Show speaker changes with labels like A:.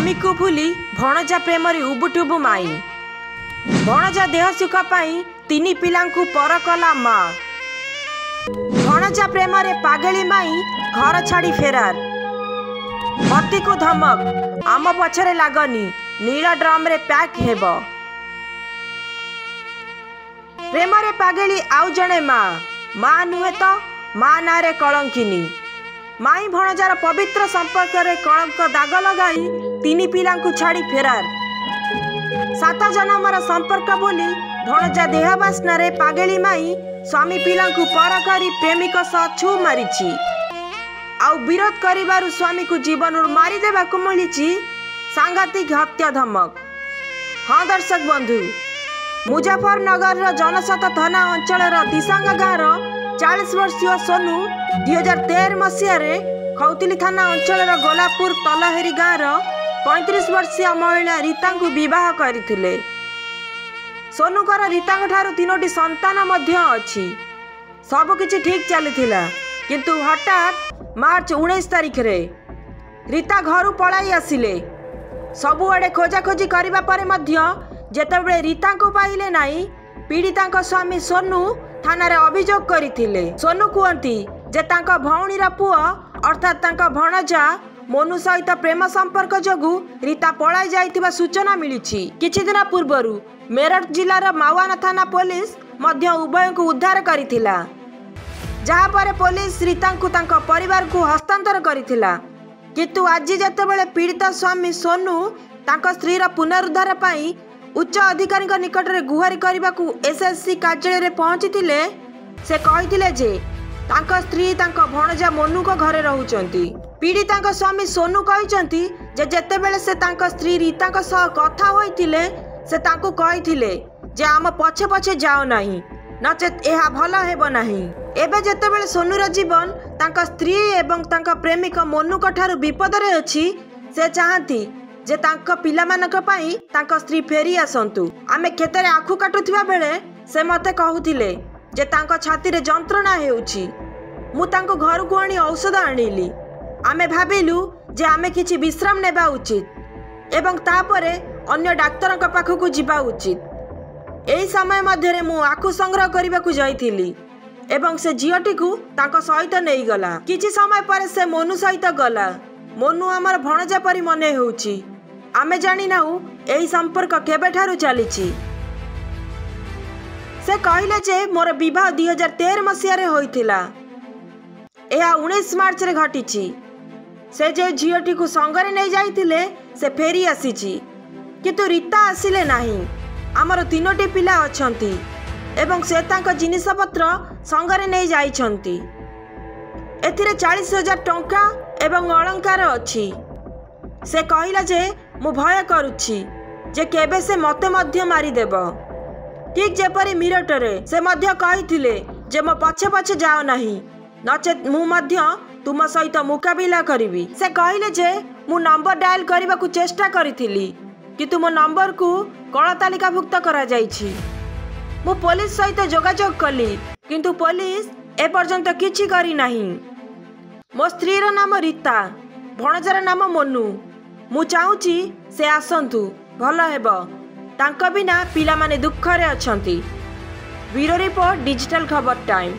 A: स्वामी को भूली भणजा प्रेम उबुटुबु माई भणजा देह सुख पाई तीन पिला पर कला माँ भणजा प्रेम पागली माई घर छाड़ी फेरार पति को धमक आम पछरे लागनी नीला ड्रम रे पैक हेब प्रेम रे पागली आउ जणे माँ नुहे तो माँ ना रे कलंकिनी माई भणजार पवित्र संपर्क रे कलंक दाग लगाई तीन पिला छाड़ी फेरार 7 जन्मर संपर्क बोली भणजा देह बास्ना रे पागली माई स्वामी पिला पर करी प्रेमिक सह छु मारी आउ विरोध करिबारु स्वामी को जीवन मारी देबा को मिली सांघातिक हत्या धमक। हाँ दर्शक बंधु, मुजफ्फरनगर जनशत थाना अंचल दिसांग गाँव 40 वर्षीय सोनू 2013 मसीह खौतिली थाना अंचल गोलापुर तलहेरी गाँव 35 वर्षीय महिला रीता को विवाह करथिले। सोनूकर रीता ठारू 3टी संतान मध्य अछि। सब किछि ठीक चलीथिला किंतु हठात मार्च 19 तारिख रे रीता घर पलाई आसिले। सबुआडे खोजाखोजी करबा परे मध्य जेतेबेले रीता को पाइले नाही पीड़िता स्वामी सोनू थाना रे अभियोग करथिले। सोनू कहती जे तांका भौणीर पुआ अर्थात तांका भणजा मोनू सहित प्रेम संपर्क जोगु रीता पलाई जाइतिबा सूचना मिली। किछि दिन पूर्वरु मेरठ जिलार मावाना थाना पुलिस मध्य उभय को उद्धार करिथिला, जहाँ पर पुलिस रीता को तांका परिवार को हस्तांतर करिथिला। किंतु आज जेतेबेले पीड़िता स्वामी सोनू तांका स्त्रीर पुनरुद्धार पाई उच्च अधिकारी निकट में गुहारी करने को एसएससी कार्यालय में पहुंचीथिले। से कहिथिले जे तांका स्त्री तांका भणजा मोनू को घरे रहउचंती। पीड़िता स्वामी सोनू कहिचंती जे जेतेबेले से तांका स्त्री रीता सह कथा होइथिले से तांको कहिथिले जे आम पछे पछे जाओ नाही नचेत एहा भल हेबो नाही। एबे जेतेबेले सोनूर जीवन तांका स्त्री एवं तांका प्रेमिक मोनू ठारू विपद रे अछि से चाहती जे तांका पिलामानक पई तांका स्त्री फेरी आसंतु। आमे खेतरे आखु काटुथिबा बेले से मते कहउथिले जे तांका छाती रे जंत्रणा हेउछि। मु तांको घर को आनी औषध आनिली। आमे भाबिलु जे आमे किछि विश्राम नेबा उचित एवं तापरे अन्य डाक्तरक पाखकु जिबा उचित। एही समय मध्यरे मु आखु संग्रह करबा को जाइथिली एवं से झीटी को तांका सहित नहीं गला। किछि समय पर से मोनू सहित गला। मोनू आमर भणजा परी मने होउछि। आमे जानि नाउ एही संपर्क केबे ठारू चलीछि। से कहिले जे मोर विवाह 2013 मसीह रे होइथिला। एहा 19 मार्च रे घटिछि। से जे झीटी को संगरे नहीं जाइथिले से फेरी आसीछि किंतु रीता आसिले नाही। आमर 3टी पिला अछंती एवं से तांका जिनिस पत्र संगरे नहीं जाइछंती। एथिरे 40,000 टंका एवं अलंकार अछि। से कहिला जे मु भय करूछि जे केबे से मते मध्य मारी देबो। ठीक जेपरि मिरटरे से मध्य कहिथिले जे मो पछे पछे जाओ नाही नचेत मु मध्य तुम सहित मुकाबिला करिवि। से कहिले जे मु नंबर डायल करबा को चेष्टा करिथिली किंतु मो नंबर को कळ तालिकाभुक्त करा जाइछि। मु पुलिस सहित जोगाजोग कली किंतु पुलिस ए पर्यंत किछि करी नाही। मो स्त्रीर नाम रीता, भणजार नाम मोनू। मु चाहूची से आसंतु भल हेबो। तांका बिना पिला माने दुख रे अछंती। ब्यूरो रिपोर्ट डिजिटल खबर टाइम।